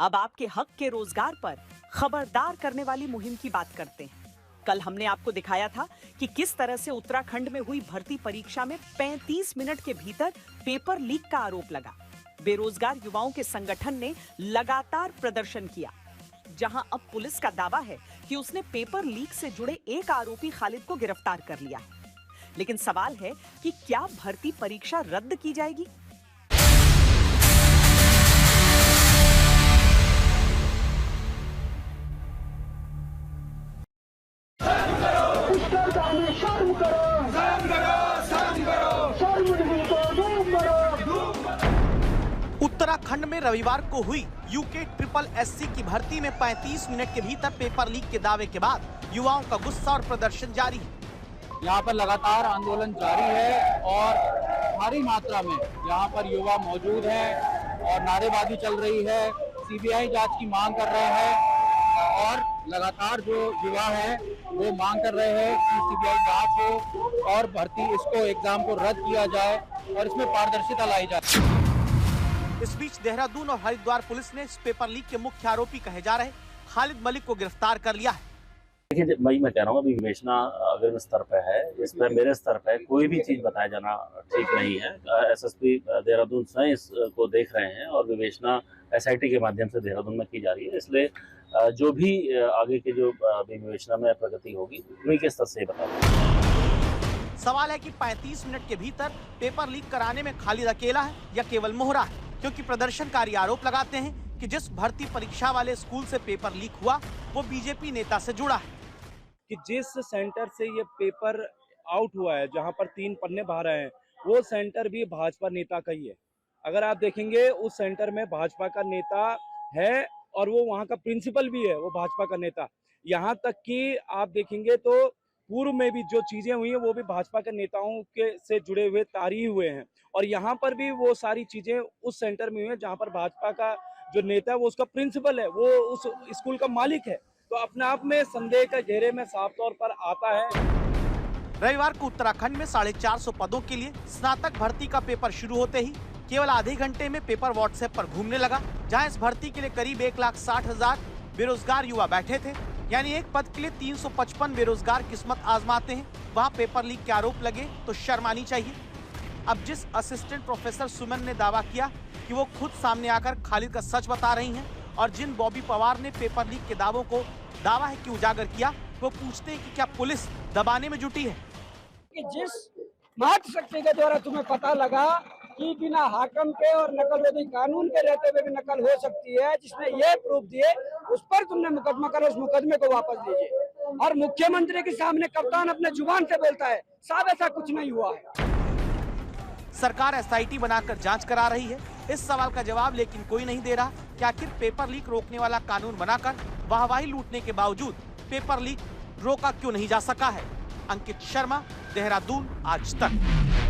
अब आपके हक के रोजगार पर खबरदार करने वाली मुहिम की बात करते हैं। कल हमने आपको दिखाया था कि किस तरह से उत्तराखंड में हुई भर्ती परीक्षा में 35 मिनट के भीतर पेपर लीक का आरोप लगा। बेरोजगार युवाओं के संगठन ने लगातार प्रदर्शन किया। जहां अब पुलिस का दावा है कि उसने पेपर लीक से जुड़े एक आरोपी खालिद को गिरफ्तार कर लिया है। लेकिन सवाल है कि क्या भर्ती परीक्षा रद्द की जाएगी? उत्तराखंड में रविवार को हुई यूके SSS की भर्ती में 35 मिनट के भीतर पेपर लीक के दावे के बाद युवाओं का गुस्सा और प्रदर्शन जारी है। यहाँ पर लगातार आंदोलन जारी है और भारी मात्रा में यहाँ पर युवा मौजूद हैं और नारेबाजी चल रही है। सीबीआई जांच की मांग कर रहे हैं और लगातार जो युवा हैं वो मांग कर रहे हैं कि सीबीआई जांच हो और भर्ती इसको एग्जाम को रद्द किया जाए और इसमें पारदर्शिता लाई जाए। इस बीच देहरादून और हरिद्वार पुलिस ने इस पेपर लीक के मुख्य आरोपी कहे जा रहे खालिद मलिक को गिरफ्तार कर लिया है। देखिए, मैं कह रहा हूँ अभी विवेचना अग्रिम स्तर पे है, इसमें मेरे स्तर पे कोई भी चीज बताया जाना ठीक नहीं है। एसएसपी देहरादून स्वयं इसको देख रहे हैं और विवेचना एसआईटी के माध्यम से देहरादून में की जा रही है। इसलिए जो भी आगे की जो विवेचना में प्रगति होगी उन्हीं के स्तर से बताऊंगा। सवाल है कि 35 मिनट के भीतर पेपर लीक कराने में खालिद अकेला है या केवल मोहरा है, क्योंकि प्रदर्शनकारी आरोप लगाते हैं कि जिस भर्ती परीक्षा वाले स्कूल से पेपर लीक हुआ वो बीजेपी नेता से जुड़ा है। कि जिस सेंटर से ये पेपर आउट हुआ है, जहां पर 3 पन्ने बाहर आए हैं, वो सेंटर भी भाजपा नेता का ही है। अगर आप देखेंगे उस सेंटर में भाजपा का नेता है और वो वहां का प्रिंसिपल भी है, वो भाजपा का नेता। यहाँ तक कि आप देखेंगे तो पूर्व में भी जो चीजें हुई हैं वो भी भाजपा के नेताओं के से जुड़े हुए तारी हुए हैं और यहाँ पर भी वो सारी चीजें उस सेंटर में हुई हैं जहाँ पर भाजपा का जो नेता है वो उसका प्रिंसिपल है, वो उस स्कूल का मालिक है। तो अपने आप में संदेह का घेरे में साफ तौर पर आता है। रविवार को उत्तराखंड में 450 पदों के लिए स्नातक भर्ती का पेपर शुरू होते ही केवल आधे घंटे में पेपर व्हाट्सएप पर घूमने लगा, जहां इस भर्ती के लिए करीब 1,60,000 बेरोजगार युवा बैठे थे। यानी एक पद के लिए 355 बेरोजगार किस्मत आजमाते हैं। वहां पेपर लीक के आरोप लगे तो शर्म आनी चाहिए। अब जिस असिस्टेंट प्रोफेसर सुमन ने दावा किया कि वो खुद सामने आकर खालिद का सच बता रही हैं और जिन बॉबी पवार ने पेपर लीक के दावों को दावा है कि उजागर किया, वो पूछते हैं कि क्या पुलिस दबाने में जुटी है? कि जिस मात्र शक्ति के द्वारा तुम्हें पता लगा कि बिना हाकम के और नकल विरोधी कानून के रहते हुए भी नकल हो सकती है, जिसने ये प्रूफ दिए, उस पर तुमने मुकदमा करो, उस मुकदमे को वापस लीजिए। और मुख्यमंत्री के सामने कप्तान अपने जुबान से बोलता है, साहब ऐसा कुछ नहीं हुआ है। सरकार एसआईटी बनाकर जांच करा रही है। इस सवाल का जवाब लेकिन कोई नहीं दे रहा कि आखिर पेपर लीक रोकने वाला कानून बनाकर वाहवाही लूटने के बावजूद पेपर लीक रोका क्यों नहीं जा सका है। अंकित शर्मा, देहरादून, आज तक।